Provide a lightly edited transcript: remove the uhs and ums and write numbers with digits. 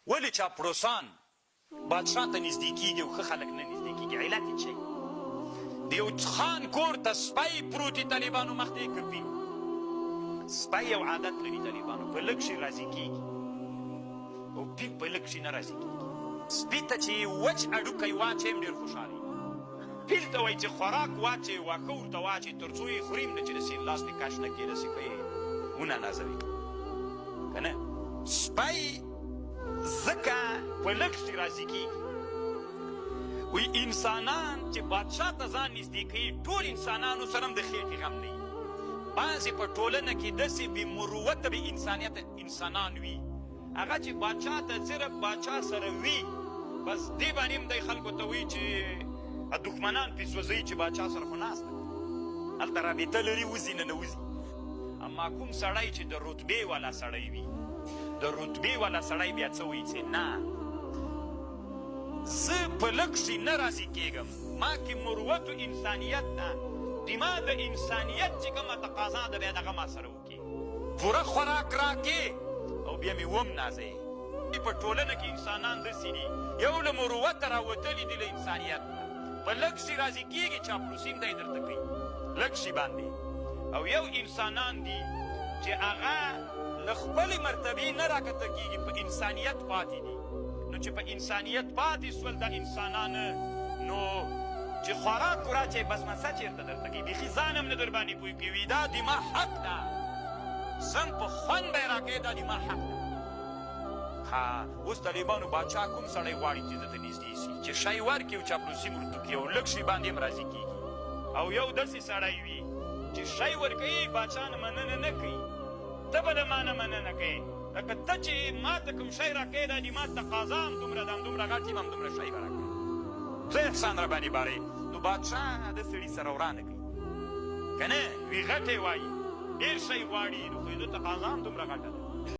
ولې چاپړوسان بادشاه ته نږدې کېږي او ښه خلک نه نږدې کېږي؟ علت یې څه د یو خان کور ته سپی پروت وي، طالبانو مخ ته یې کپي. سپی یو عادت لري طالبانو، په لږ شي راضي کېږي او پیک په لږ شي نه راضي کېږي. سپي ته چې وچ هډوکی واچوي هم ډېر خوشحاله وي. پیل ته وایي چې خوراک واچوي، واښه ورته واچوي تر څو یې خوري هم نه چې د سین لاس دې کش نه کړي، داسې به یې وننازوي که نه. سپی ځکه په لږ شي راضي کېږي. وی انسانان چې بادشاه ته ځان نږدې کوي، ټول انسانانو سره هم د خېټې غم نه وي. بعضې په ټولنه کې داسې بې مروته بې انسانیته انسانان وي، هغه چې بادشاه ته صرف بادشاه سره وي، بس دې باندې هم دی خلکو ته وایي چې دښمنان پې سوځوي چې بادشاه سره خو ناسته هلته رابطه لري، وځي نه وځي. اما کوم سړی چې د رتبې والا سړی وي، د رتبې والا سړی بیا څه وایي چې نه، زه په لږ شي نه راضي کېږم، ما کې مروت و انسانیت ده، د ما د انسانیت چې کومه تقاضا ده بیا دغه ما سره وکړي، پوره خوراک راکې او بیا مې ومنازئ. په ټولنه کې انسانان داسې دي، یو له مروته راوتلي دي له انسانیت نه، په لږ شي راضي کېږي، چاپلوسي هم دی درته کوي لږ شي باندې. او یو انسانان دي چې هغه له خپلې مرتبې نه راکته کېږي، په انسانیت پاتې دي. نو چې په انسانیت پاتې سول دا انسانان، نو چې خوراک وراچوي بس مسه چېرته درته کوي، بیخي ځان هم نه در باندې پوه کوي. دا د ما حق ده، زنګ په خوند به یې راکوي، دا د ما حق ده. ها اوس طالبانو بادشاه کوم سړی غواړي چې ده ته نږدې سي، چې شی ورکړي او چاپلوسي ورته کړي او لږ شي باندې هم راضي کېږي. او یو داسې سړی وي چې شی ورکوي، بادشاه نه مننه نه کوي، ته به د ما نه مننه کوې، لکه ته چې ما ته کوم شی راکوې، دا د ما تقاضا هم دومره ده، همدومره غټ یم، همدومره شی به راکوې، څه احسان را باندې بارې. نو بادشاه د سړي سره ورانه کوي که نه، وي غټې وایي ډېر شی غواړي، نو خو یې د تقاضا هم دومره غټه ده.